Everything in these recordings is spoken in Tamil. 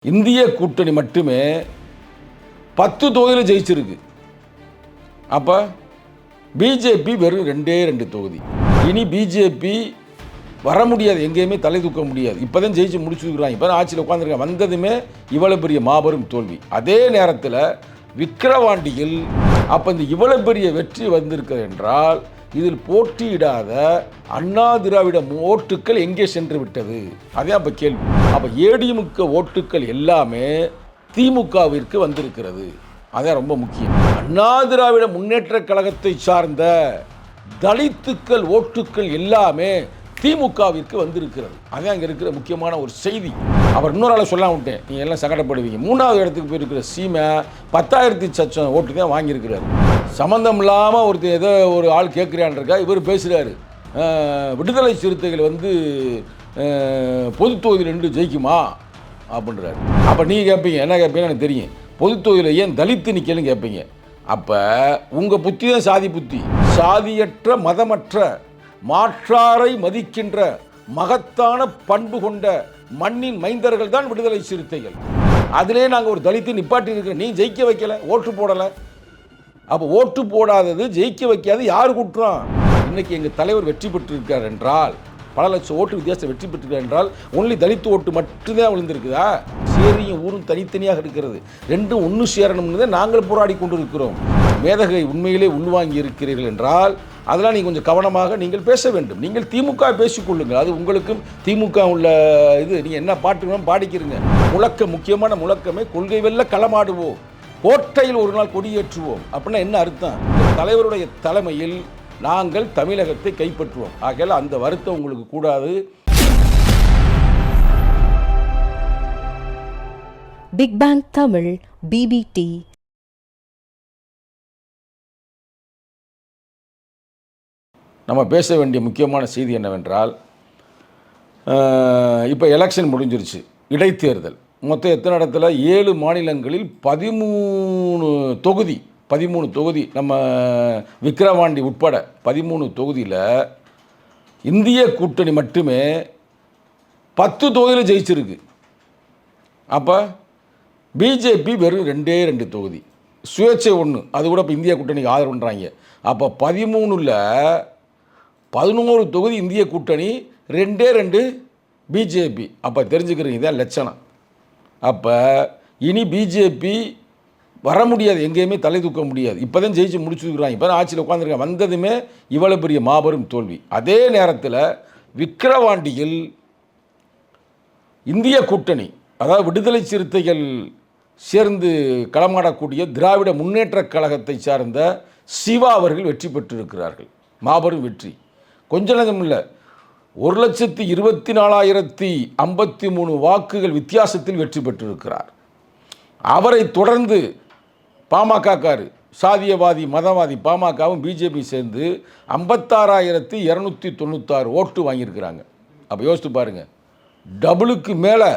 இந்திய கூட்டணி மட்டுமே 10 தொகுதியில் ஜெயிச்சிருக்கு. அப்போ பிஜேபி வெறும் 2 தொகுதி. இனி பிஜேபி வர முடியாது, எங்கேயுமே தலை தூக்க முடியாது. இப்போ தான் ஜெயிச்சு முடிச்சுருக்குறாங்க, இப்போ தான் ஆட்சியில் உட்காந்துருக்காங்க. வந்ததுமே இவ்வளோ பெரிய மாபெரும் தோல்வி. அதே நேரத்தில் விக்கிரவாண்டியில் அப்போ இந்த இவ்வளோ பெரிய வெற்றி வந்திருக்கிறது என்றால் இதில் போட்டியிடாத அண்ணா திராவிட ஓட்டுக்கள் எங்கே சென்று விட்டது? அதே அப்போ கேள்வி. அப்போ ஏடிஎம்கே ஓட்டுக்கள் எல்லாமே திமுகவிற்கு வந்திருக்கிறது. அதான் ரொம்ப முக்கியம். அண்ணா திராவிட முன்னேற்ற கழகத்தை சார்ந்த தலித்துக்கள் ஓட்டுக்கள் எல்லாமே திமுகவிற்கு வந்திருக்கிறது. அதான் அங்கே இருக்கிற முக்கியமான ஒரு செய்தி. அவர் இன்னொரு ஆளை சொல்ல விட்டேன், நீங்கள் எல்லாம் சங்கடப்படுவீங்க. 3வது இடத்துக்கு போயிருக்கிற சீமை 10,000 சச்சம் ஓட்டு தான் வாங்கியிருக்கிறார். சம்மந்தம் இல்லாமல் ஒருத்தர் ஏதோ ஒரு ஆள் கேட்குறான்ருக்கா இவர் பேசுகிறாரு. விடுதலை சிறுத்தைகள் பொது தொகுதியில் நின்று ஜெயிக்குமா அப்படின்றாரு. அப்போ நீங்கள் கேட்பீங்க, என்ன கேட்பீங்கன்னு எனக்கு தெரியும். பொது தொகுதியில் ஏன் தலித்து நிற்கலன்னு கேட்பீங்க. அப்போ உங்கள் புத்தி தான் சாதி புத்தி. சாதியற்ற மதமற்ற மாற்றாரை மதிக்கின்ற மகத்தான பண்பு கொண்ட மண்ணின் மைந்தர்கள் தான் விடுதலை சிறுத்தைகள். அதிலே நாங்கள் ஒரு தலித்து நிப்பாட்டி இருக்கிறோம். நீ ஜெயிக்க வைக்கல, ஓட்டு போடலை. அப்போ ஓட்டு போடாதது ஜெயிக்க வைக்காது யார் குற்றம்? இன்னைக்கு எங்கள் தலைவர் வெற்றி பெற்றிருக்கார் என்றால், பல லட்சம் ஓட்டு வித்தியாசம் வெற்றி பெற்றிருக்கார் என்றால் ஒன்லி தலித்து ஓட்டு மட்டும்தான் விழுந்திருக்குதா? சேரியும் ஊரும் தனித்தனியாக இருக்கிறது. ரெண்டும் ஒன்று சேரணும்னு தான் நாங்கள் போராடி கொண்டு இருக்கிறோம். மேதகை உண்மையிலே உள்வாங்கி இருக்கிறீர்கள் என்றால் அதெல்லாம் நீங்கள் கொஞ்சம் கவனமாக நீங்கள் பேச வேண்டும். நீங்கள் திமுக பேசிக்கொள்ளுங்கள், அது உங்களுக்கும் திமுக உள்ள இது. நீங்கள் என்ன பாட்டுக்கணும் பாடிக்கிறீங்க. முழக்கம், முக்கியமான முழக்கமே கொள்கை வெல்ல களமாடுவோம், கோட்டையில் ஒரு நாள் கொடியேற்றுவோம். அப்படின்னா என்ன அர்த்தம்? தலைவருடைய தலைமையில் நாங்கள் தமிழகத்தை கைப்பற்றுவோம். ஆகையால் அந்த வருத்தம் உங்களுக்கு கூடாது. Big bang Tamil BBT. நம்ம பேச வேண்டிய முக்கியமான செய்தி என்னவென்றால், இப்போ எலெக்ஷன் முடிஞ்சிருச்சு, இடைத்தேர்தல். மொத்தம் எத்தனை இடத்துல? 7 மாநிலங்களில் 13 தொகுதி நம்ம விக்கிரவாண்டி உட்பட 13 தொகுதியில் இந்திய கூட்டணி மட்டுமே 10 தொகுதியில் ஜெயிச்சிருக்கு. அப்போ பிஜேபி வெறும் 2 தொகுதி, சுயேட்சை 1, அது கூட இப்போ இந்திய கூட்டணிக்கு ஆதரவு பண்ணுறாங்க. அப்போ 13ல் 11 தொகுதி இந்திய கூட்டணி, 2 பிஜேபி. அப்போ தெரிஞ்சுக்கிறீங்க, இதான் லட்சணம். அப்போ இனி பிஜேபி வர முடியாது, எங்கேயுமே தலை தூக்க முடியாது. இப்போ தான் ஜெயிச்சு முடிச்சுருக்குறாங்க, இப்போ தான் ஆட்சியில் உட்காந்துருக்காங்க. வந்ததுமே இவ்வளோ பெரிய மாபெரும் தோல்வி. அதே நேரத்தில் விக்கிரவாண்டியில் இந்திய கூட்டணி, அதாவது விடுதலை சிறுத்தைகள் சேர்ந்து களமாடக்கூடிய திராவிட முன்னேற்ற கழகத்தை சார்ந்த சிவா அவர்கள் வெற்றி பெற்றிருக்கிறார்கள். மாபெரும் வெற்றி. கொஞ்ச நேரம் இல்லை, 1,24,053 வாக்குகள் வித்தியாசத்தில் வெற்றி பெற்றிருக்கிறார். அவரை தொடர்ந்து பாமகக்காரு, சாதியவாதி மதவாதி பாமகவும் பிஜேபி சேர்ந்து 56,296 ஓட்டு வாங்கியிருக்கிறாங்க. அப்போ யோசித்து பாருங்கள், டபுளுக்கு மேலே.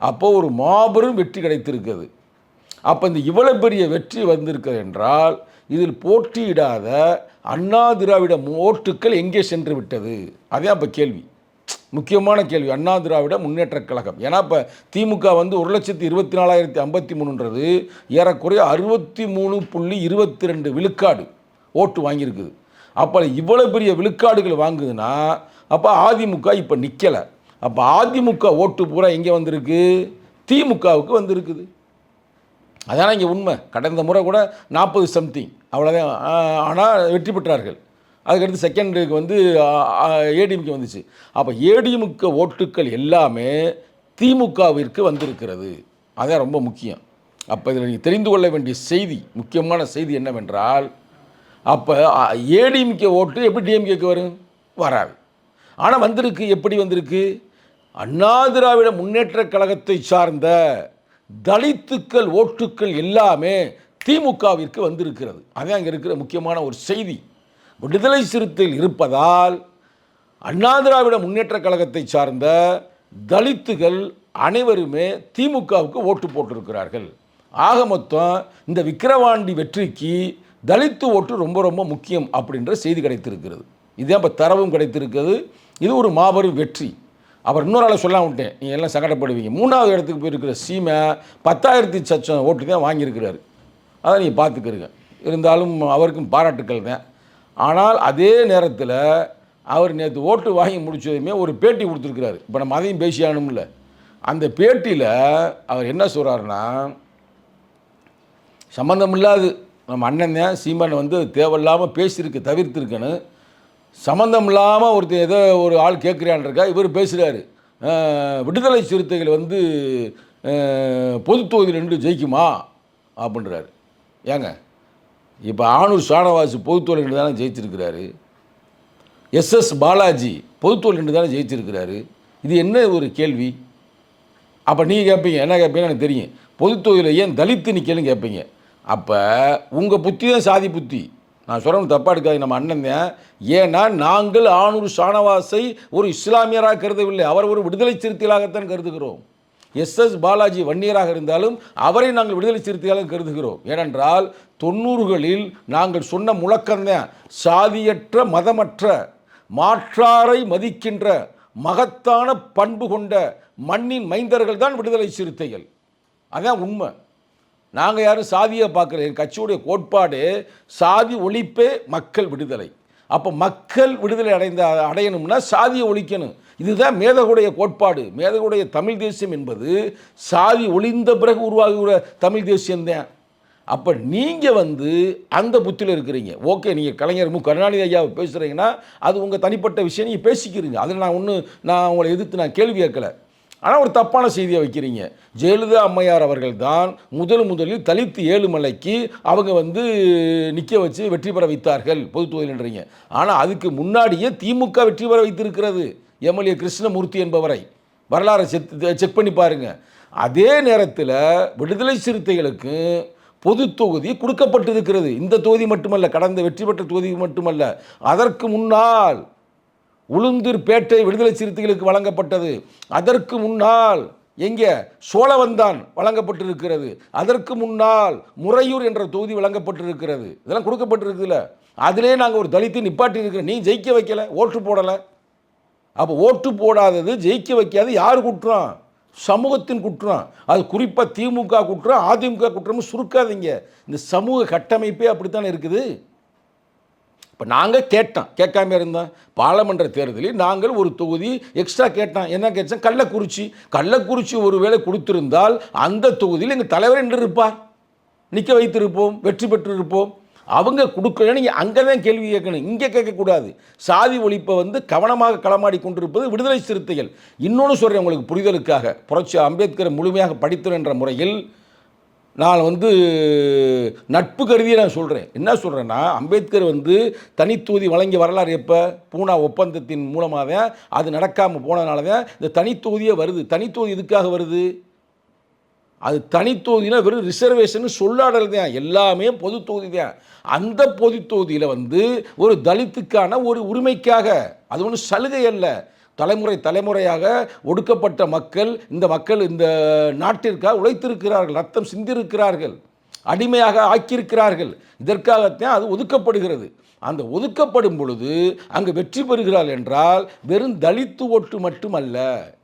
அப்போ ஒரு மாபெரும் வெற்றி கிடைத்திருக்கிறது. அப்போ இந்த இவ்வளோ பெரிய வெற்றி வந்திருக்கிறது என்றால் இதில் போட்டியிடாத அண்ணா திராவிட ஓட்டுக்கள் எங்கே சென்று விட்டது? அதே அப்போ கேள்வி, முக்கியமான கேள்வி. அண்ணா திராவிட முன்னேற்ற கழகம். ஏன்னா இப்போ திமுக 1,24,053 ஏறக்குறைய 63.22 விழுக்காடு ஓட்டு வாங்கியிருக்குது. அப்போ இவ்வளோ பெரிய விழுக்காடுகள் வாங்குதுன்னா அப்போ அதிமுக இப்போ நிற்கலை. அப்போ அதிமுக ஓட்டு பூரா எங்கே வந்திருக்கு? திமுகவுக்கு வந்திருக்குது. அதான இங்கே உண்மை. கடந்த முறை கூட 40 சம்திங் அவ்வளோதான், ஆனால் வெற்றி பெற்றார்கள். அதுக்கடுத்து செகண்டுக்கு ஏடிஎம்கே வந்துச்சு. அப்போ ஏடிஎம்கே ஓட்டுக்கள் எல்லாமே திமுகவிற்கு வந்திருக்கிறது. அதான் ரொம்ப முக்கியம். அப்போ இதில் நீங்கள் தெரிந்து கொள்ள வேண்டிய செய்தி, முக்கியமான செய்தி என்னவென்றால், அப்போ ஏடிஎம்கே ஓட்டு எப்படி டிஎம்கேக்கு வரும்? வராது. ஆனால் வந்திருக்கு. எப்படி வந்திருக்கு? அண்ணா திராவிட முன்னேற்ற கழகத்தை சார்ந்த தலித்துக்கள் ஓட்டுக்கள் எல்லாமே திமுகவிற்கு வந்திருக்கிறது. அதான் அங்கே இருக்கிற முக்கியமான ஒரு செய்தி. விடுதலை சிறுத்தையில் இருப்பதால் அண்ணா திராவிட முன்னேற்ற கழகத்தை சார்ந்த தலித்துகள் அனைவருமே திமுகவுக்கு ஓட்டு போட்டிருக்கிறார்கள். ஆக மொத்தம் இந்த விக்கிரவாண்டி வெற்றிக்கு தலித்து ஓட்டு ரொம்ப ரொம்ப முக்கியம் அப்படின்ற செய்தி கிடைத்திருக்கிறது. இதே இப்போ தரவும் கிடைத்திருக்கிறது. இது ஒரு மாபெரும் வெற்றி. அப்புறம் இன்னொரு ஆளை சொல்லாம விட்டேன், நீங்கள் எல்லாம் சங்கடப்படுவீங்க. 3வது இடத்துக்கு போயிருக்கிற சீமை 10,000 சச்சம் ஓட்டு தான் வாங்கியிருக்கிறாரு. அதை நீங்கள் பார்த்துக்கிறீங்க. இருந்தாலும் அவருக்கும் பாராட்டுக்கள் தான். ஆனால் அதே நேரத்தில் அவர் நேற்று ஓட்டு வாங்கி முடிச்சதுமே ஒரு பேட்டி கொடுத்துருக்கிறாரு. இப்போ நம்ம அதையும் பேசியானும்ல. அந்த பேட்டியில் அவர் என்ன சொல்கிறாருன்னா, சம்மந்தமில்லாது நம்ம அண்ணன் தான் சீமானை வந்து தேவையில்லாமல் பேசியிருக்கு, தவிர்த்துருக்கணும். சம்மந்தம் இல்லாமல் ஒருத்தர் ஏதோ ஒரு ஆள் கேட்குறான்றக்கா இவர் பேசுகிறாரு. விடுதலை சிறுத்தைகள் வந்து பொது தொகுதியில் நின்று ஜெயிக்குமா அப்படின்றாரு. ஏங்க, இப்போ ஆனூர் ஷானவாஸ் பொது தொகுதியில் நின்று தானே ஜெயிச்சிருக்கிறாரு. எஸ்எஸ் பாலாஜி பொது தொகுதியில் நின்று தானே ஜெயிச்சிருக்கிறாரு. இது என்ன ஒரு கேள்வி? அப்போ நீங்கள் கேட்பீங்க, என்ன கேட்பீங்கன்னு எனக்கு தெரியும், பொது தொகுதியில் ஏன் தலித்து நிற்கலன்னு கேட்பீங்க. அப்போ உங்கள் புத்தி தான் சாதி புத்தி. நான் சொல்கிறேன், தப்பாக எடுக்காது, நம்ம அண்ணன் தான். ஏன்னா நாங்கள் ஆனூர் ஷானவாஸை ஒரு இஸ்லாமியராக கருதவில்லை, அவர் ஒரு விடுதலை சிறுத்தைகளாகத்தான் கருதுகிறோம். எஸ்எஸ் பாலாஜி வன்னியராக இருந்தாலும் அவரை நாங்கள் விடுதலை சிறுத்தைகளாக கருதுகிறோம். ஏனென்றால் 90களில் நாங்கள் சொன்ன முழக்கம்தான், சாதியற்ற மதமற்ற மாற்றாரை மதிக்கின்ற மகத்தான பண்பு கொண்ட மண்ணின் மைந்தர்கள் தான் விடுதலை சிறுத்தைகள். அதான் உண்மை. நாங்கள் யாரும் சாதியை பார்க்கல. என் கட்சியுடைய கோட்பாடு சாதி ஒழிப்பே மக்கள் விடுதலை. அப்போ மக்கள் விடுதலை அடையணும்னா சாதியை ஒழிக்கணும். இதுதான் மேதகுடைய கோட்பாடு. மேதகுடைய தமிழ் தேசியம் என்பது சாதி ஒழிந்த பிறகு உருவாகுகிற தமிழ் தேசியம்தான். அப்போ நீங்கள் வந்து அந்த புத்தியில் இருக்கிறீங்க. ஓகே, நீங்கள் கலைஞர் கருணாநிதி ஐயாவை பேசுகிறீங்கன்னா அது உங்கள் தனிப்பட்ட விஷயம், நீங்கள் பேசிக்கிறீங்க. அதில் நான் உங்களை எதிர்த்து நான் கேள்வி கேட்கலை. ஆனால் ஒரு தப்பான செய்தியை வைக்கிறீங்க. ஜெயலலிதா அம்மையார் அவர்கள் தான் முதலில் தலித்து ஏழுமலைக்கு அவங்க வந்து நிற்க வச்சு வெற்றி பெற வைத்தார்கள் பொது தொகுதியில்ன்றீங்க. ஆனால் அதுக்கு முன்னாடியே திமுக வெற்றி பெற வைத்திருக்கிறது எம்எல்ஏ கிருஷ்ணமூர்த்தி என்பவரை. வரலாறை செக் பண்ணி பாருங்க. அதே நேரத்தில் விடுதலை சிறுத்தைகளுக்கு பொது தொகுதி கொடுக்கப்பட்டிருக்கிறது. இந்த தொகுதி மட்டுமல்ல, கடந்த வெற்றி பெற்ற தொகுதி மட்டுமல்ல, அதற்கு முன்னால் உளுந்தூர்பேட்டை விடுதலை சிறுத்தைகளுக்கு வழங்கப்பட்டது. அதற்கு முன்னால் எங்கே சோழவந்தான் வழங்கப்பட்டிருக்கிறது. அதற்கு முன்னால் முறையூர் என்ற தொகுதி வழங்கப்பட்டிருக்கிறது. இதெல்லாம் கொடுக்கப்பட்டிருக்குதுல்ல. அதிலே நாங்கள் ஒரு தலித்தை நிப்பாட்டி இருக்கிறோம். நீ ஜெயிக்க வைக்கலை, ஓட்டு போடலை. அப்போ ஓட்டு போடாதது, ஜெயிக்க வைக்காது யார் குற்றம்? சமூகத்தின் குற்றம். அது குறிப்பாக திமுக குற்றம், அதிமுக குற்றம்னு சுருக்காதீங்க. இந்த சமூக கட்டமைப்பே அப்படித்தானே இருக்குது. இப்போ நாங்கள் கேட்காம இருந்தோம். பாராளுமன்ற தேர்தலில் நாங்கள் ஒரு தொகுதி எக்ஸ்ட்ரா கேட்டோம். என்ன கேட்டோம்? கள்ளக்குறிச்சி ஒரு வேளை கொடுத்திருந்தால் அந்த தொகுதியில் எங்கள் தலைவர் என்று இருப்பார், நிற்க வைத்திருப்போம், வெற்றி பெற்றிருப்போம். அவங்க கொடுக்கல, நீங்கள் அங்கே தான் கேள்வி கேட்கணும், இங்கே கேட்கக்கூடாது. சாதி ஒழிப்பை வந்து கவனமாக களமாடி கொண்டிருப்பது விடுதலை சிறுத்தைகள். இன்னொன்று சொல்கிறேன் உங்களுக்கு புரிதலுக்காக. புரட்சி அம்பேத்கரை முழுமையாக படித்தேன் என்ற முறையில் நான் வந்து நட்பு கருதியே நான் சொல்கிறேன். என்ன சொல்கிறேன்னா, அம்பேத்கர் வந்து தனித்தொகுதி வழங்கிய வரலாறு எப்போ? பூனா ஒப்பந்தத்தின் மூலமாக தான் அது நடக்காமல் போனதுனால தான் இந்த தனித்தொகுதியே வருது. தனித்தொகுதி எதுக்காக வருது? அது தனித்தொகுதினா வெறும் ரிசர்வேஷன் சொல்லாடல் தான், எல்லாமே பொது தொகுதி தான். அந்த பொது தொகுதியில் வந்து ஒரு தலித்துக்கான ஒரு உரிமைக்காக, அது ஒன்றும் சலுகை அல்ல, தலைமுறையாக ஒடுக்கப்பட்ட மக்கள் இந்த நாட்டிற்காக உழைத்திருக்கிறார்கள், ரத்தம் சிந்திருக்கிறார்கள், அடிமையாக ஆக்கியிருக்கிறார்கள். இதற்காகத்தான் அது ஒதுக்கப்படுகிறது. அந்த ஒதுக்கப்படும் பொழுது அங்கு வெற்றி பெறுகிறார் என்றால் வெறும் தலித்து ஓட்டு மட்டுமல்ல.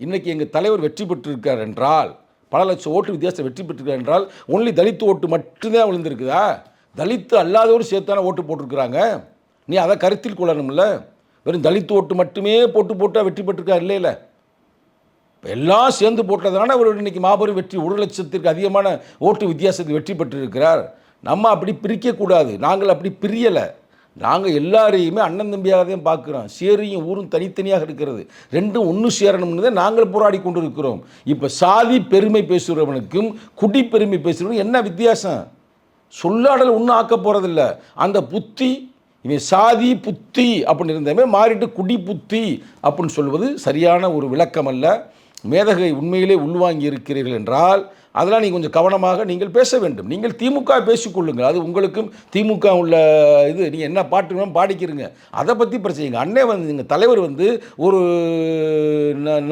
இன்றைக்கி எங்கள் தலைவர் வெற்றி பெற்றிருக்கார் என்றால், பல லட்சம் ஓட்டு வித்தியாசம் வெற்றி பெற்றிருக்கார் என்றால் ஒன்லி தலித்து ஓட்டு மட்டும்தான் விழுந்திருக்குதா? தலித்து அல்லாதவரும் சேர்த்தான ஓட்டு போட்டிருக்கிறாங்க. நீ அதை கருத்தில் கொள்ளணும்ல. வெறும் தலித்து ஓட்டு மட்டுமே போட்டால் வெற்றி பெற்றிருக்கார் இல்லையில. இப்போ எல்லாம் சேர்ந்து போட்டதான ஒரு இன்றைக்கி மாபெரும் வெற்றி, 1 லட்சத்திற்கு அதிகமான ஓட்டு வித்தியாசத்துக்கு வெற்றி பெற்றிருக்கிறார். நம்ம அப்படி பிரிக்கக்கூடாது. நாங்கள் அப்படி பிரியலை. நாங்கள் எல்லாரையுமே அண்ணன் தம்பியாக தான் பார்க்குறோம். சேரியும் ஊரும் தனித்தனியாக இருக்கிறது, ரெண்டும் ஒன்று சேரணும்னு தான் நாங்கள் போராடி கொண்டு இருக்கிறோம். இப்போ சாதி பெருமை பேசுகிறவனுக்கும் குடி பெருமை பேசுகிறவனுக்கும் என்ன வித்தியாசம்? சொல்லாடல் ஒன்றும் ஆக்க போகிறதில்ல. அந்த புத்தி, இவன் சாதி புத்தி அப்படின்னு இருந்தமே மாறிட்டு குடி புத்தி அப்படின்னு சொல்வது சரியான ஒரு விளக்கம் அல்ல. மேதகை உண்மையிலே உள்வாங்கி இருக்கிறீர்கள் என்றால் அதெல்லாம் நீங்கள் கொஞ்சம் கவனமாக நீங்கள் பேச வேண்டும். நீங்கள் திமுக பேசிக்கொள்ளுங்கள், அது உங்களுக்கும் திமுக உள்ள இது. நீங்கள் என்ன பாட்டு வேணும் பாடிக்கிறீங்க, அதை பற்றி பிரச்சனைங்க. அண்ணே வந்து எங்கள் தலைவர் வந்து ஒரு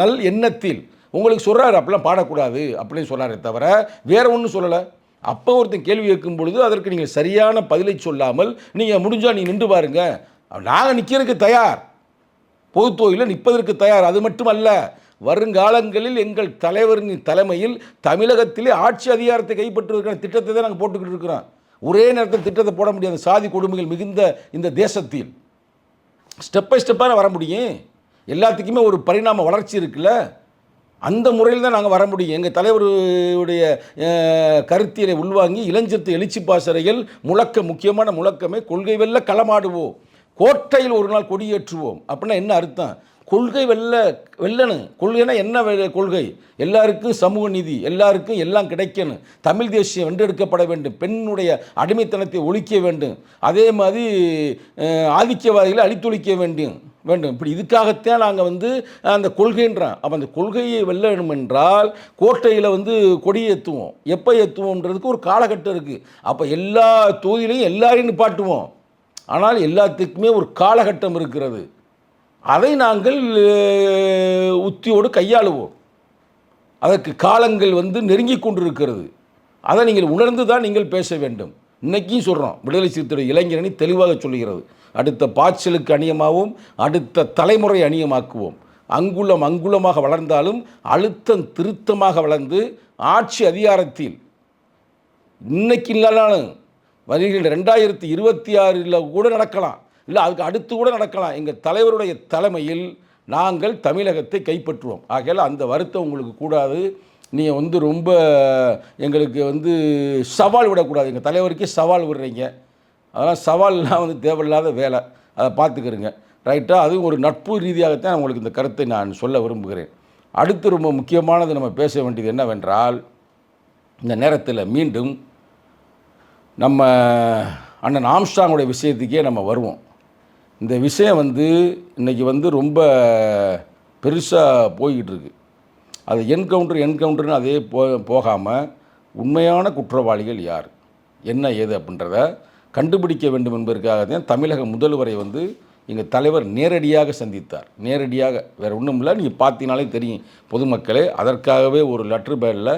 நல் எண்ணத்தில் உங்களுக்கு சொல்கிறாரு, அப்படிலாம் பாடக்கூடாது அப்படின்னு சொன்னாரே தவிர வேறு ஒன்றும் சொல்லலை. அப்போ ஒருத்தன் கேள்வி கேட்கும் பொழுது அதற்கு நீங்கள் சரியான பதிலை சொல்லாமல் நீங்கள் முடிஞ்சால் நீங்கள் நின்று பாருங்கள், நாங்கள் நிற்கிறதுக்கு தயார், பொது தொகுதியில் நிற்பதற்கு தயார். அது மட்டுமல்ல, வருங்காலங்களில் எங்கள் தலைவரின் தலைமையில் தமிழகத்திலே ஆட்சி அதிகாரத்தை கைப்பற்றுவதற்கான திட்டத்தை தான் நாங்கள் போட்டுக்கிட்டு இருக்கிறோம். ஒரே நேரத்தில் திட்டத்தை போட முடியாது. சாதி கொடுமைகள் மிகுந்த இந்த தேசத்தில் ஸ்டெப் பை ஸ்டெப்பாக வர முடியும். எல்லாத்துக்குமே ஒரு பரிணாம வளர்ச்சி இருக்குல்ல, அந்த முறையில் தான் நாங்கள் வர முடியும். எங்கள் தலைவருடைய கருத்தியலை உள்வாங்கி இளஞ்சத்து எழுச்சி பாசறைகள் முக்கியமான முழக்கமே கொள்கை வெல்ல களமாடுவோம், கோட்டையில் ஒரு நாள் கொடியேற்றுவோம். அப்படின்னா என்ன அர்த்தம்? கொள்கை வெல்லணும். கொள்கைனா என்ன கொள்கை? எல்லாருக்கும் சமூக நீதி, எல்லாருக்கும் எல்லாம் கிடைக்கணும், தமிழ் தேசியம் வென்றெடுக்கப்பட வேண்டும், பெண்ணுடைய அடிமைத்தனத்தை ஒழிக்க வேண்டும், அதே மாதிரி ஆதிக்கவாதிகளை அழித்தொழிக்க வேண்டும். இப்படி இதுக்காகத்தான் நாங்கள் அந்த கொள்கைன்றோம். அப்போ அந்த கொள்கையை வெல்லணும் என்றால் கோட்டையில் கொடியேற்றுவோம். எப்போ ஏற்றுவோன்றதுக்கு ஒரு காலகட்டம் இருக்குது. அப்போ எல்லா தொகுதியிலையும் எல்லாரையும் நிப்பாட்டுவோம். ஆனால் எல்லாத்துக்குமே ஒரு காலகட்டம் இருக்கிறது. அதை நாங்கள் உத்தியோடு கையாளுவோம். அதற்கு காலங்கள் நெருங்கி கொண்டிருக்கிறது. அதை நீங்கள் உணர்ந்து தான் நீங்கள் பேச வேண்டும். இன்றைக்கும் சொல்கிறோம், விடுதலை சிறுத்தைகள் இளைஞரணி தெளிவாக சொல்லுகிறது, அடுத்த பாய்ச்சலுக்கு அணியமாகவும் அடுத்த தலைமுறை அணியமாக்குவோம். அங்குலமாக வளர்ந்தாலும் அழுத்தம் திருத்தமாக வளர்ந்து ஆட்சி அதிகாரத்தில் இன்னைக்கு இல்லைனாலும் வருகின்ற 2026 கூட நடக்கலாம், இல்லை அதுக்கு அடுத்து கூட நடக்கலாம். எங்கள் தலைவருடைய தலைமையில் நாங்கள் தமிழகத்தை கைப்பற்றுவோம். ஆகையால் அந்த வருத்தம் உங்களுக்கு கூடாது. நீங்கள் ரொம்ப எங்களுக்கு சவால் விடக்கூடாது. எங்கள் தலைவருக்கே சவால் விடுறீங்க. அதெல்லாம் சவால்லாம் தேவையில்லாத வேலை. அதை பார்த்துக்கிறங்க, ரைட்டா? அதுவும் ஒரு நட்பு ரீதியாகத்தான் உங்களுக்கு இந்த கருத்தை நான் சொல்ல விரும்புகிறேன். அடுத்து ரொம்ப முக்கியமானது நம்ம பேச வேண்டியது என்னவென்றால், இந்த நேரத்தில் மீண்டும் நம்ம அண்ணன் ஆம்ஸ்ட்ராங்குடைய விஷயத்துக்கே நம்ம வருவோம். இந்த விஷயம் இன்றைக்கி ரொம்ப பெருசாக போய்கிட்டு இருக்கு. அது என்கவுண்டர்னு அதே போகாமல் உண்மையான குற்றவாளிகள் யார், என்ன ஏது அப்படின்றத கண்டுபிடிக்க வேண்டும் என்பதற்காக தான் தமிழக முதல்வரை எங்கள் தலைவர் நேரடியாக சந்தித்தார். நேரடியாக, வேறு ஒன்றும் இல்லை, நீங்கள் பார்த்தீங்கனாலே தெரியும் பொதுமக்களே. அதற்காகவே ஒரு லெட்டர் பேடில்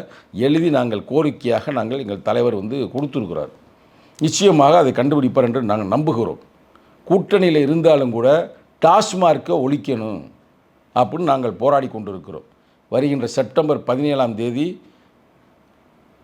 எழுதி நாங்கள் கோரிக்கையாக எங்கள் தலைவர் கொடுத்துருக்கிறார். நிச்சயமாக அதை கண்டுபிடிப்பார் என்று நாங்கள் நம்புகிறோம். கூட்டணியில் இருந்தாலும் கூட டாஸ்மார்க்கை ஒழிக்கணும் அப்படின்னு நாங்கள் போராடி கொண்டிருக்கிறோம். வருகின்ற செப்டம்பர் 17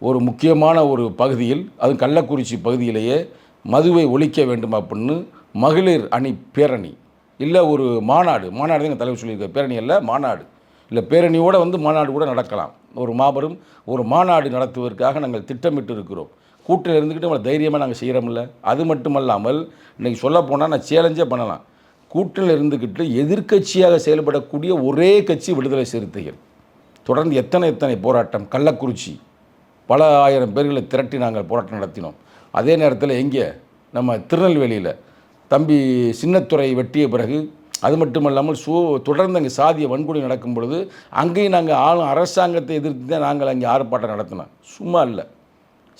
ஒரு முக்கியமான ஒரு பகுதியில், அதுவும் கள்ளக்குறிச்சி பகுதியிலேயே மதுவை ஒழிக்க வேண்டும் அப்படின்னு மகளிர் அணி பேரணி, இல்லை ஒரு மாநாடு தான் எங்கள் தலைவர் சொல்லியிருக்கார். பேரணி அல்ல, மாநாடு. இல்லை பேரணியோடு மாநாடு கூட நடக்கலாம். ஒரு மாபெரும் ஒரு மாநாடு நடத்துவதற்காக நாங்கள் திட்டமிட்டு இருக்கிறோம். கூட்டில் இருந்துக்கிட்டு நம்மளை தைரியமாக நாங்கள் செய்கிறோம்ல. அது மட்டுமல்லாமல் இன்றைக்கி சொல்லப்போனால் நான் சேலஞ்சே பண்ணலாம், கூட்டில் இருந்துக்கிட்டு எதிர்க்கட்சியாக செயல்படக்கூடிய ஒரே கட்சி விடுதலை சிறுத்தைகள். தொடர்ந்து எத்தனை போராட்டம், கள்ளக்குறிச்சி பல ஆயிரம் பேர்களை திரட்டி நாங்கள் போராட்டம் நடத்தினோம். அதே நேரத்தில் எங்கே நம்ம திருநெல்வேலியில் தம்பி சின்னத்துறை வெட்டிய பிறகு, அது மட்டுமல்லாமல் தொடர்ந்து அங்கே சாதிய வன்கொடுமை நடக்கும் பொழுது அங்கேயும் நாங்கள் அரசாங்கத்தை எதிர்த்து தான் நாங்கள் அங்கே ஆர்ப்பாட்டம் நடத்தினோம். சும்மா இல்லை,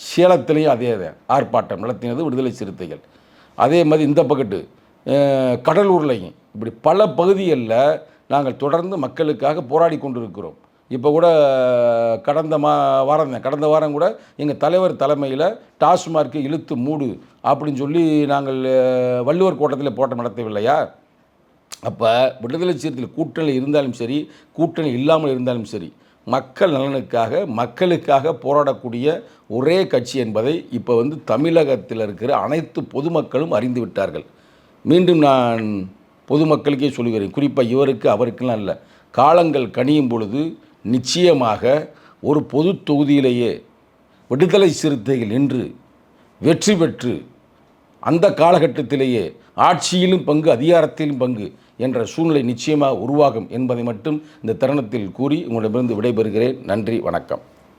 சேலத்திலையும் அதே ஆர்ப்பாட்டம் நடத்தினது விடுதலை சிறுத்தைகள். அதே மாதிரி இந்த பக்கத்து கடலூர்லையும், இப்படி பல பகுதிகளில் நாங்கள் தொடர்ந்து மக்களுக்காக போராடி கொண்டிருக்கிறோம். இப்போ கூட கடந்த வாரம் கூட எங்கள் தலைவர் தலைமையில் டாஸ்மார்க்கை இழுத்து மூடு அப்படின்னு சொல்லி நாங்கள் வள்ளுவர் கோட்டத்தில் போராட்டம் நடத்தவில்லையா? அப்போ விடுதலை சிறுத்தைகள் கூட்டணி இருந்தாலும் சரி, கூட்டணி இல்லாமல் இருந்தாலும் சரி, மக்கள் நலனுக்காக மக்களுக்காக போராடக்கூடிய ஒரே கட்சி என்பதை இப்போ தமிழகத்தில் இருக்கிற அனைத்து பொதுமக்களும் அறிந்து விட்டார்கள். மீண்டும் நான் பொதுமக்களுக்கே சொல்கிறேன், குறிப்பாக இவருக்கு அவருக்கெல்லாம் இல்லை, காலங்கள் கனியும் பொழுது நிச்சயமாக ஒரு பொது தொகுதியிலேயே விடுதலை சிறுத்தைகள் நின்று வெற்றி பெற்று அந்த காலகட்டத்திலேயே ஆட்சியிலும் பங்கு அதிகாரத்திலும் பங்கு என்ற சூழ்நிலை நிச்சயமாக உருவாகும் என்பதை மட்டும் இந்த தருணத்தில் கூறி உங்களிடமிருந்து விடைபெறுகிறேன். நன்றி, வணக்கம்.